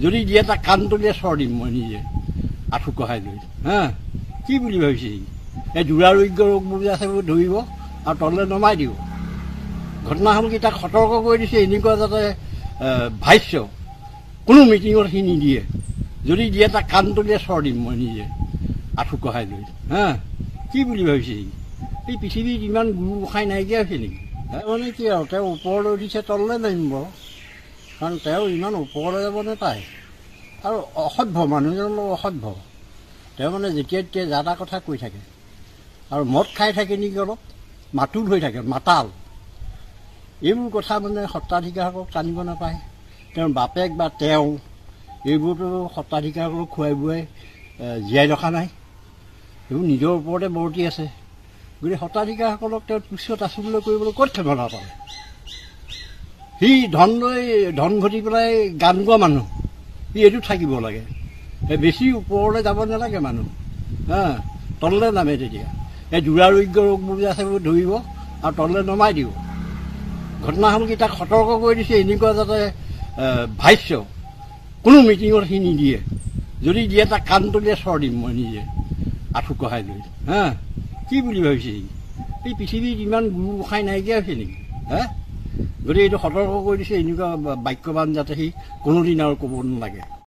যদি দিয়ে তাক কাণ তলিয়ে চৰ দিম মই নিজে আঁঠু কঢ়াই লৈ হা কি বুলি ভাবিছে এই দুৰাৰোগ্য ৰোগবোৰ যে আছে ধৰিব আৰু তললৈ নমাই দিব। ঘটনা হ'ল কি তাক সতৰ্ক কৰি দিছে এনেকুৱা যাতে ভাষ্য কোনো মিটিঙত সি নিদিয়ে। যদি দিয়ে তাক কাণ তলিয়ে চৰ দিম মই নিজে আঁঠু কঢ়াই লৈ হা কি বুলি ভাবিছে এই পৃথিৱীত ইমান গুৰু গোসাঁই নাইকিয়া হৈছে নেকি? মানে কি আৰু তেওঁ ওপৰলৈ উঠিছে তললৈ নামিব কাৰণ তেওঁ ইমান ওপৰলৈ যাব নাপায় আৰু অসভ্য মানুহজন অসভ্য। তেওঁ মানে যেতিয়া তেতিয়া যা তা কথা কৈ থাকে আৰু মদ খাই থাকে নেকি অলপ মাতুল হৈ থাকে মাতাল। এইবোৰ কথা মানে সত্ৰাধিকাৰসকলক টানিব নাপায়। তেওঁৰ বাপেক বা তেওঁ এইবোৰতো সত্ৰাধিকাৰসকলক খুৱাই বুৱাই জীয়াই ৰখা নাই, এইবোৰ নিজৰ ওপৰতে বৰ্তি আছে। গতিকে সত্ৰাধিকাৰসকলক তেওঁ তুচ্ছ তাচ্ছিল্য কৰিবলৈ ক'ত ক্ষমতা পালে? সি ধন লৈ ধন ঘটি পেলাই গান গোৱা মানুহ, সি এইটো থাকিব লাগে। বেছি ওপৰলৈ যাব নালাগে মানুহ হা তললৈ নামে তেতিয়া এই দুৰাৰোগ্য ৰোগবোৰ যে আছে ধৰিব আৰু তললৈ নমাই দিব। ঘটনা হ'ল কি তাক সতৰ্ক কৰি দিছে এনেকুৱা যাতে ভাষ্য কোনো মিটিঙত সি নিদিয়ে। যদি দিয়ে তাক কাণ তলিয়ে চৰ দিম মই নিজে আঁঠু কঢ়াই লৈ হা কি বুলি ভাবিছে এই পৃথিৱীত ইমান গুৰু গোসাঁই নাইকিয়া হৈছে নেকি? হা গতিকে এইটো সতৰ্ক কৰি দিছে এনেকুৱা বাক্যবান যাতে সি কোনোদিন আৰু ক'ব নালাগে।